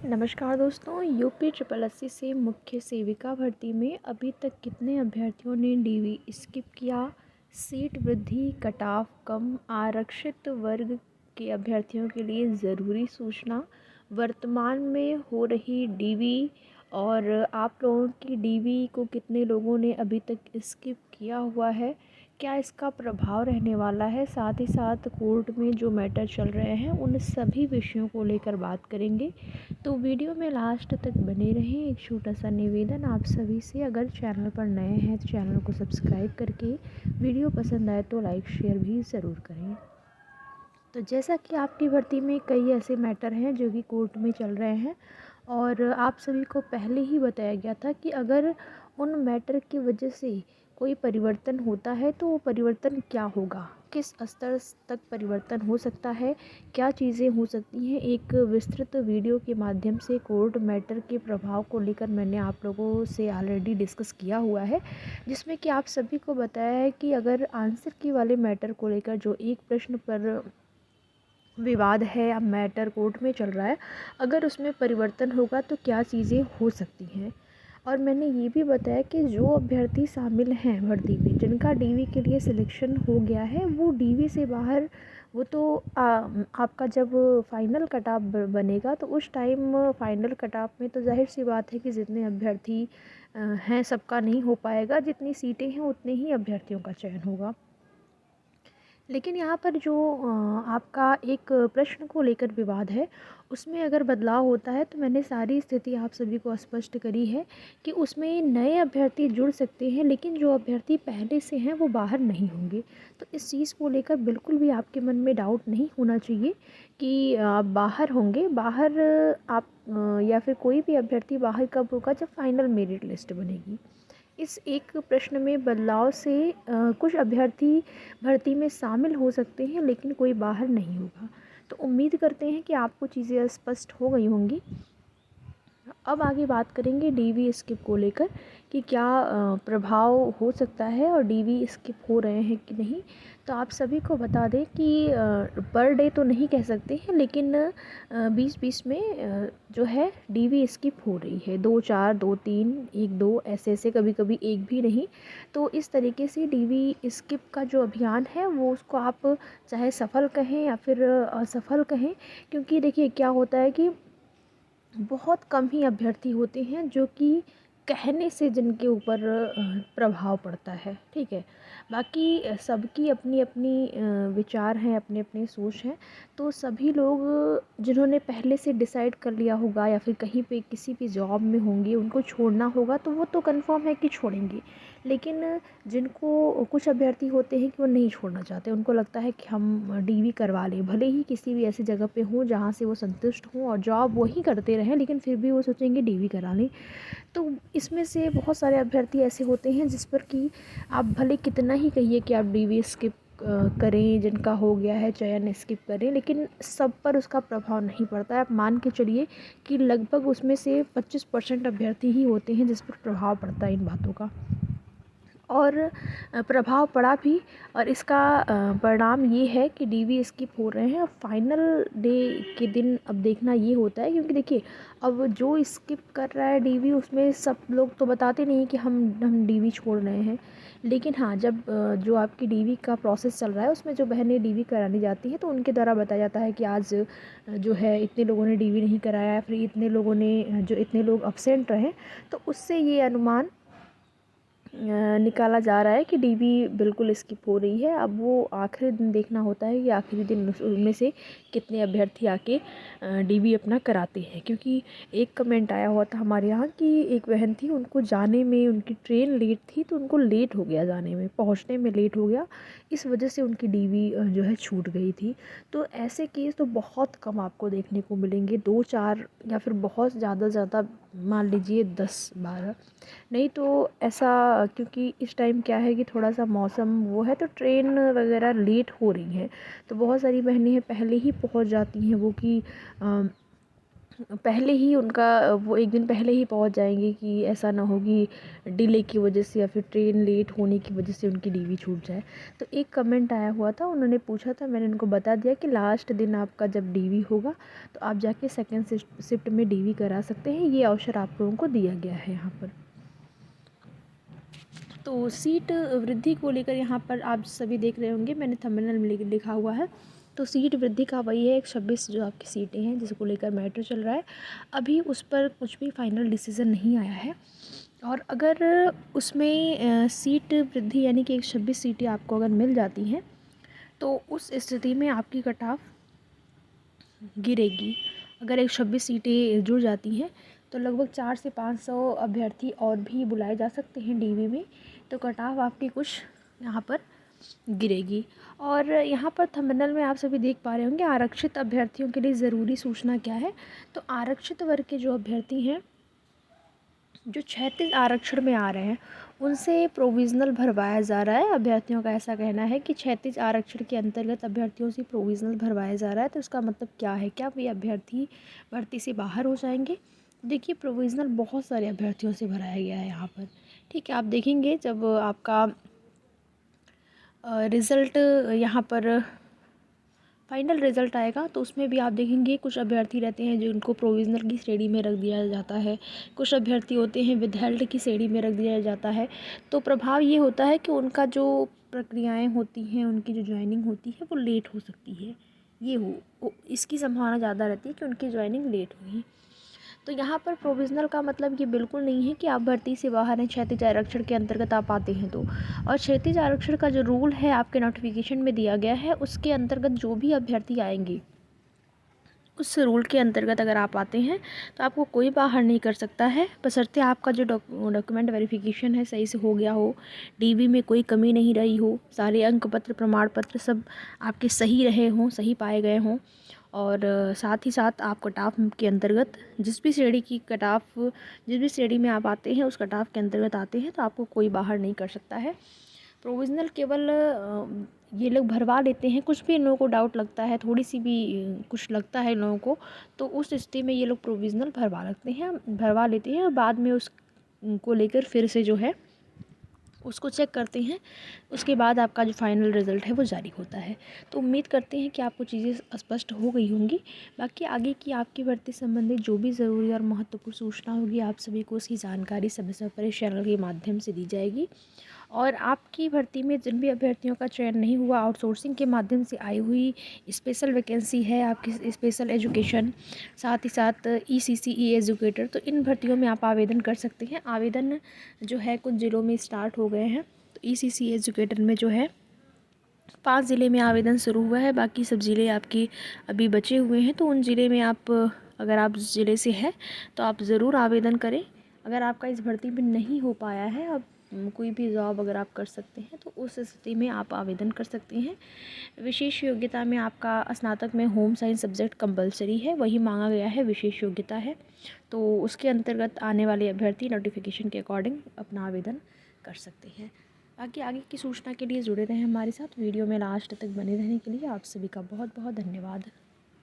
नमस्कार दोस्तों, UP triple SC से मुख्य सेविका भर्ती में अभी तक कितने अभ्यर्थियों ने डीवी स्किप किया? सीट वृद्धि, कटऑफ कम, आरक्षित वर्ग के अभ्यर्थियों के लिए ज़रूरी सूचना, वर्तमान में हो रही डीवी और आप लोगों की डीवी को कितने लोगों ने अभी तक स्किप किया हुआ है, क्या इसका प्रभाव रहने वाला है, साथ ही साथ कोर्ट में जो मैटर चल रहे हैं उन सभी विषयों को लेकर बात करेंगे। तो वीडियो में लास्ट तक बने रहें। एक छोटा सा निवेदन आप सभी से, अगर चैनल पर नए हैं तो चैनल को सब्सक्राइब करके वीडियो पसंद आए तो लाइक शेयर भी ज़रूर करें। तो जैसा कि आपकी भर्ती में कई ऐसे मैटर हैं जो कि कोर्ट में चल रहे हैं और आप सभी को पहले ही बताया गया था कि अगर उन मैटर की वजह से कोई परिवर्तन होता है तो वो परिवर्तन क्या होगा, किस स्तर तक परिवर्तन हो सकता है, क्या चीज़ें हो सकती हैं। एक विस्तृत वीडियो के माध्यम से कोर्ट मैटर के प्रभाव को लेकर मैंने आप लोगों से ऑलरेडी डिस्कस किया हुआ है, जिसमें कि आप सभी को बताया है कि अगर आंसर की वाले मैटर को लेकर जो एक प्रश्न पर विवाद है या मैटर कोर्ट में चल रहा है, अगर उसमें परिवर्तन होगा तो क्या चीज़ें हो सकती हैं। और मैंने ये भी बताया कि जो अभ्यर्थी शामिल हैं भर्ती में, जिनका डीवी के लिए सिलेक्शन हो गया है, वो डीवी से बाहर, वो तो आपका जब फाइनल कट ऑफ बनेगा तो उस टाइम फाइनल कट ऑफ में तो जाहिर सी बात है कि जितने अभ्यर्थी हैं सबका नहीं हो पाएगा, जितनी सीटें हैं उतने ही अभ्यर्थियों का चयन होगा। लेकिन यहाँ पर जो आपका एक प्रश्न को लेकर विवाद है, उसमें अगर बदलाव होता है तो मैंने सारी स्थिति आप सभी को स्पष्ट करी है कि उसमें नए अभ्यर्थी जुड़ सकते हैं, लेकिन जो अभ्यर्थी पहले से हैं वो बाहर नहीं होंगे। तो इस चीज़ को लेकर बिल्कुल भी आपके मन में डाउट नहीं होना चाहिए कि आप बाहर होंगे। बाहर आप या फिर कोई भी अभ्यर्थी बाहर कब होगा, जब फाइनल मेरिट लिस्ट बनेगी। इस एक प्रश्न में बदलाव से कुछ अभ्यर्थी भर्ती में शामिल हो सकते हैं, लेकिन कोई बाहर नहीं होगा। तो उम्मीद करते हैं कि आपको चीज़ें स्पष्ट हो गई होंगी। अब आगे बात करेंगे डीवी स्किप को लेकर कि क्या प्रभाव हो सकता है और डीवी स्किप हो रहे हैं कि नहीं। तो आप सभी को बता दें कि पर डे तो नहीं कह सकते हैं, लेकिन 20-20 में जो है डीवी स्किप हो रही है। 2-4, 2-3, 1-2 ऐसे ऐसे, कभी कभी एक भी नहीं। तो इस तरीके से डीवी स्किप का जो अभियान है वो, उसको आप चाहे सफल कहें या फिर असफल कहें, क्योंकि देखिए क्या होता है कि बहुत कम ही अभ्यर्थी होते हैं जो कि कहने से जिनके ऊपर प्रभाव पड़ता है, ठीक है। बाकी सबकी अपनी अपनी विचार हैं, अपने अपने सोच हैं। तो सभी लोग जिन्होंने पहले से डिसाइड कर लिया होगा या फिर कहीं पे किसी भी जॉब में होंगे, उनको छोड़ना होगा तो वो तो कंफर्म है कि छोड़ेंगे। लेकिन जिनको, कुछ अभ्यर्थी होते हैं कि वो नहीं छोड़ना चाहते, उनको लगता है कि हम डीवी करवा लें, भले ही किसी भी ऐसी जगह पे हों जहाँ से वो संतुष्ट हों और जॉब वही करते रहें, लेकिन फिर भी वो सोचेंगे डीवी करा लें। तो इसमें से बहुत सारे अभ्यर्थी ऐसे होते हैं जिस पर कि आप भले कितना ही कहिए कि आप डीवी स्किप करें, जिनका हो गया है चयन स्किप करें, लेकिन सब पर उसका प्रभाव नहीं पड़ता है। आप मान के चलिए कि लगभग उसमें से 25% अभ्यर्थी ही होते हैं जिस पर प्रभाव पड़ता है इन बातों का। और प्रभाव पड़ा भी, और इसका परिणाम ये है कि डीवी स्किप हो रहे हैं। फाइनल डे के दिन अब देखना ये होता है, क्योंकि देखिए अब जो स्किप कर रहा है डीवी, उसमें सब लोग तो बताते नहीं कि हम डीवी छोड़ रहे हैं। लेकिन हाँ, जब जो आपकी डीवी का प्रोसेस चल रहा है उसमें जो बहनें डीवी कराने जाती हैं तो उनके द्वारा बताया जाता है कि आज जो है इतने लोगों ने डीवी नहीं कराया, फिर इतने लोगों ने, जो इतने लोग अब्सेंट रहे, तो उससे ये अनुमान निकाला जा रहा है कि डीवी बिल्कुल स्किप हो रही है। अब वो आखिरी दिन देखना होता है कि आखिरी दिन उनमें से कितने अभ्यर्थी आके डीवी अपना कराते हैं। क्योंकि एक कमेंट आया हुआ था हमारे यहाँ कि एक बहन थी, उनको जाने में, उनकी ट्रेन लेट थी तो उनको लेट हो गया, जाने में, पहुँचने में लेट हो गया, इस वजह से उनकी डीवी जो है छूट गई थी। तो ऐसे केस तो बहुत कम आपको देखने को मिलेंगे, 2-4 या फिर बहुत ज़्यादा मान लीजिए 10-12। नहीं तो ऐसा, क्योंकि इस टाइम क्या है कि थोड़ा सा मौसम वो है तो ट्रेन वगैरह लेट हो रही हैं, तो बहुत सारी बहनें हैं पहले ही पहुंच जाती हैं वो कि पहले ही उनका वो एक दिन पहले ही पहुंच जाएंगे कि ऐसा ना हो कि डिले की वजह से या फिर ट्रेन लेट होने की वजह से उनकी डीवी छूट जाए। तो एक कमेंट आया हुआ था, उन्होंने पूछा था, मैंने उनको बता दिया कि लास्ट दिन आपका जब डीवी होगा तो आप जाके सेकेंड शिफ्ट में डीवी करा सकते हैं, ये अवसर आप लोगों को दिया गया है यहाँ पर। तो सीट वृद्धि को लेकर यहाँ पर आप सभी देख रहे होंगे, मैंने थंबनेल में लिखा हुआ है। तो सीट वृद्धि का वही है, 26 जो आपकी सीटें हैं जिसको लेकर मैटर चल रहा है। अभी उस पर कुछ भी फाइनल डिसीज़न नहीं आया है। और अगर उसमें सीट वृद्धि यानी कि 26 सीटें आपको अगर मिल जाती हैं तो उस स्थिति में आपकी कट ऑफ गिरेगी। अगर 26 सीटें जुड़ जाती हैं तो लगभग 400 से 500 अभ्यर्थी और भी बुलाए जा सकते हैं डीवी में, तो कट ऑफ आपकी कुछ यहाँ पर गिरेगी। और यहाँ पर थंबनेल में आप सभी देख पा रहे होंगे आरक्षित अभ्यर्थियों के लिए ज़रूरी सूचना क्या है। तो आरक्षित वर्ग के जो अभ्यर्थी हैं जो 36 आरक्षण में आ रहे हैं उनसे प्रोविज़नल भरवाया जा रहा है। अभ्यर्थियों का ऐसा कहना है कि 36 आरक्षण के अंतर्गत अभ्यर्थियों से प्रोविज़नल भरवाया जा रहा है। तो इसका मतलब क्या है, क्या वे अभ्यर्थी भर्ती से बाहर हो जाएंगे? देखिए, प्रोविज़नल बहुत सारे अभ्यर्थियों से भराया गया है यहाँ पर। ठीक है, आप देखेंगे जब आपका रिज़ल्ट यहाँ पर फाइनल रिज़ल्ट आएगा तो उसमें भी आप देखेंगे कुछ अभ्यर्थी रहते हैं जिनको प्रोविज़नल की श्रेणी में रख दिया जाता है, कुछ अभ्यर्थी होते हैं विदहेल्ड की श्रेणी में रख दिया जाता है। तो प्रभाव ये होता है कि उनका जो प्रक्रियाएं होती हैं, उनकी जो जॉइनिंग होती है वो लेट हो सकती है। इसकी संभावना ज़्यादा रहती है कि उनकी जॉइनिंग लेट होगी। तो यहाँ पर प्रोविज़नल का मतलब ये बिल्कुल नहीं है कि आप भर्ती से बाहर हैं, क्षैतिज आरक्षण के अंतर्गत आप आते हैं तो। और क्षैतिज आरक्षण का जो रूल है आपके नोटिफिकेशन में दिया गया है उसके अंतर्गत जो भी अभ्यर्थी आएंगे उस रूल के अंतर्गत अगर आप आते हैं तो आपको कोई बाहर नहीं कर सकता है, बशर्ते आपका जो डॉक्यूमेंट वेरिफिकेशन है सही से हो गया हो, डीवी में कोई कमी नहीं रही हो, सारे अंक पत्र प्रमाण पत्र सब आपके सही रहे हों, सही पाए गए हों। और साथ ही साथ आप कट ऑफ के अंतर्गत जिस भी श्रेणी की कट ऑफ जिस भी श्रेणी में आप आते हैं उस कट ऑफ के अंतर्गत आते हैं तो आपको कोई बाहर नहीं कर सकता है। प्रोविज़नल केवल ये लोग भरवा लेते हैं, कुछ भी इन लोगों को डाउट लगता है, थोड़ी सी भी कुछ लगता है इन लोगों को तो उस स्थिति में ये लोग प्रोविज़नल भरवा लेते हैं और बाद में उसको लेकर फिर से जो है उसको चेक करते हैं। उसके बाद आपका जो फाइनल रिज़ल्ट है वो जारी होता है। तो उम्मीद करते हैं कि आपको चीज़ें स्पष्ट हो गई होंगी। बाकी आगे की आपकी भर्ती संबंधित जो भी ज़रूरी और महत्वपूर्ण सूचना होगी आप सभी को उसकी जानकारी समय समय पर इस चैनल के माध्यम से दी जाएगी। और आपकी भर्ती में जिन भी अभ्यर्थियों का चयन नहीं हुआ, आउटसोर्सिंग के माध्यम से आई हुई स्पेशल वैकेंसी है आपकी स्पेशल एजुकेशन, साथ ही साथ ECCE एजुकेटर, तो इन भर्तियों में आप आवेदन कर सकते हैं। आवेदन जो है कुछ ज़िलों में स्टार्ट हो गए हैं। तो ECCE एजुकेटर में जो है 5 ज़िले में आवेदन शुरू हुआ है, बाकी सब ज़िले आपके अभी बचे हुए हैं। तो उन ज़िले में आप अगर आप ज़िले से हैं तो आप ज़रूर आवेदन करें। अगर आपका इस भर्ती में नहीं हो पाया है, अब कोई भी जॉब अगर आप कर सकते हैं तो उस स्थिति में आप आवेदन कर सकते हैं। विशेष योग्यता में आपका स्नातक में होम साइंस सब्जेक्ट कंपलसरी है, वही मांगा गया है, विशेष योग्यता है। तो उसके अंतर्गत आने वाले अभ्यर्थी नोटिफिकेशन के अकॉर्डिंग अपना आवेदन कर सकते हैं। बाकी आगे की सूचना के लिए जुड़े रहें हमारे साथ। वीडियो में लास्ट तक बने रहने के लिए आप सभी का बहुत बहुत धन्यवाद।